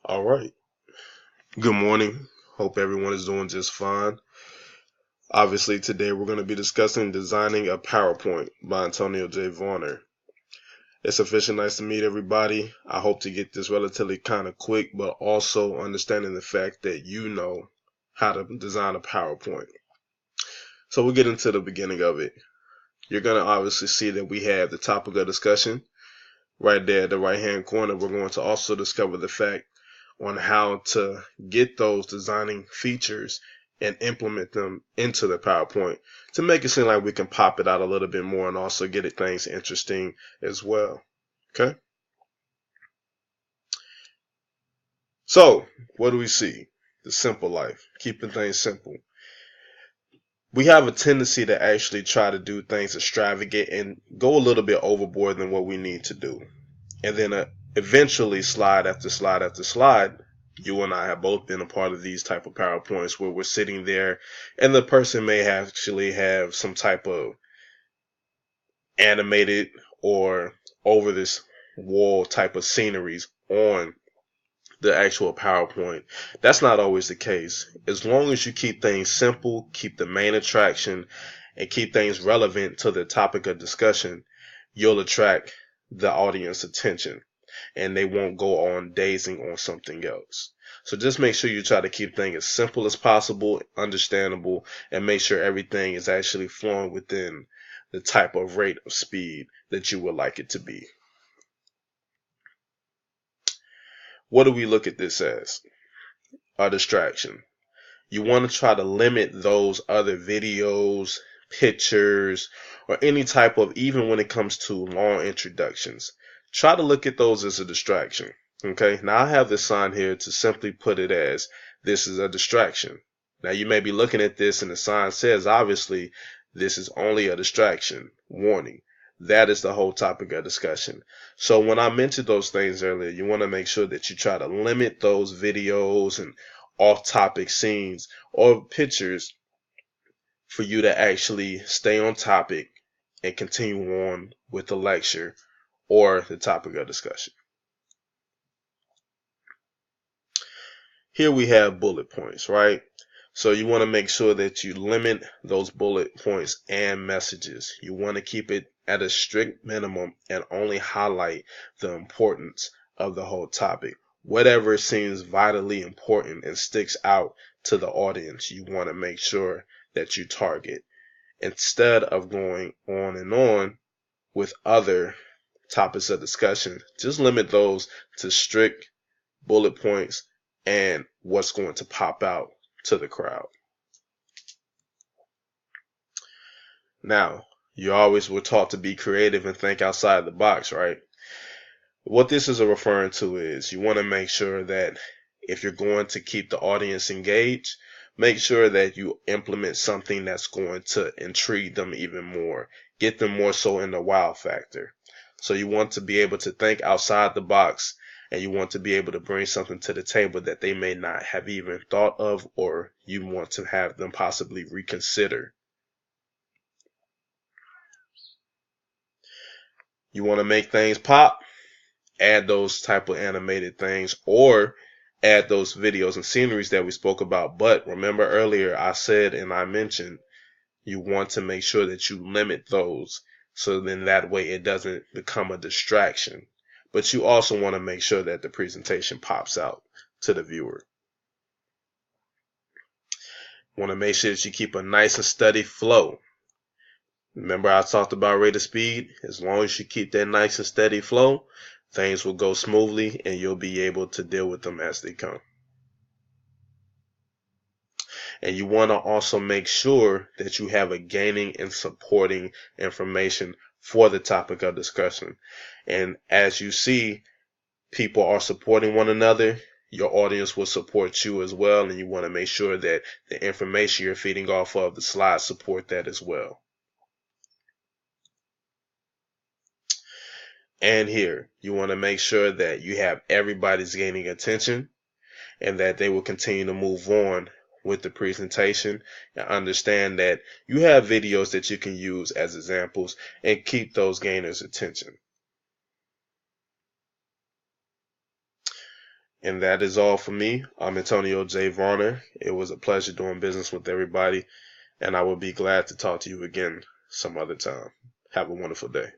All right. Good morning. Hope everyone is doing just fine. Obviously, today we're going to be discussing Designing a PowerPoint by Antonio J. Varner. It's officially nice to meet everybody. I hope to get this relatively kind of quick, but also understanding the fact that you know how to design a PowerPoint. So we'll get into the beginning of it. You're going to obviously see that we have the topic of discussion right there at the right hand corner. We're going to also discover the fact on how to get those designing features and implement them into the PowerPoint to make it seem like we can pop it out a little bit more and also get it things interesting as well. Okay. So what do we see? The simple life, keeping things simple. We have a tendency to actually try to do things extravagant and go a little bit overboard than what we need to do. And then eventually slide after slide after slide, you and I have both been a part of these type of PowerPoints where we're sitting there and the person may actually have some type of animated or over this wall type of sceneries on the actual PowerPoint. That's not always the case. As long as you keep things simple, keep the main attraction, and keep things relevant to the topic of discussion, you'll attract the audience attention and they won't go on dazing on something else. So just make sure you try to keep things as simple as possible, understandable, and make sure everything is actually flowing within the type of rate of speed that you would like it to be. What do we look at this as? A distraction. You want to try to limit those other videos, pictures, or any type of, even when it comes to long introductions. Try to look at those as a distraction. Okay, now I have this sign here to simply put it as this is a distraction. Now you may be looking at this and the sign says obviously this is only a distraction. Warning. That is the whole topic of discussion. So when I mentioned those things earlier, you want to make sure that you try to limit those videos and off-topic scenes or pictures for you to actually stay on topic and continue on with the lecture or the topic of discussion. Here we have bullet points, right? So you want to make sure that you limit those bullet points and messages. You want to keep it at a strict minimum and only highlight the importance of the whole topic. Whatever seems vitally important and sticks out to the audience, you want to make sure that you target instead of going on and on with other topics of discussion. Just limit those to strict bullet points and what's going to pop out to the crowd. Now, you always were taught to be creative and think outside the box, right? What this is referring to is you want to make sure that if you're going to keep the audience engaged, make sure that you implement something that's going to intrigue them even more, get them more so in the wow factor. So you want to be able to think outside the box and you want to be able to bring something to the table that they may not have even thought of or you want to have them possibly reconsider. You want to make things pop? Add those type of animated things or add those videos and sceneries that we spoke about. But remember earlier I said and I mentioned you want to make sure that you limit those so then that way it doesn't become a distraction. But you also want to make sure that the presentation pops out to the viewer. You want to make sure that you keep a nice and steady flow. Remember I talked about rate of speed? As long as you keep that nice and steady flow, things will go smoothly and you'll be able to deal with them as they come. And you want to also make sure that you have a gaining and supporting information for the topic of discussion. And as you see, people are supporting one another, your audience will support you as well. And you want to make sure that the information you're feeding off of the slides support that as well. And here, you want to make sure that you have everybody's gaining attention and that they will continue to move on with the presentation and understand that you have videos that you can use as examples and keep those gainers' attention. And that is all for me. I'm Antonio J. Varner. It was a pleasure doing business with everybody, and I will be glad to talk to you again some other time. Have a wonderful day.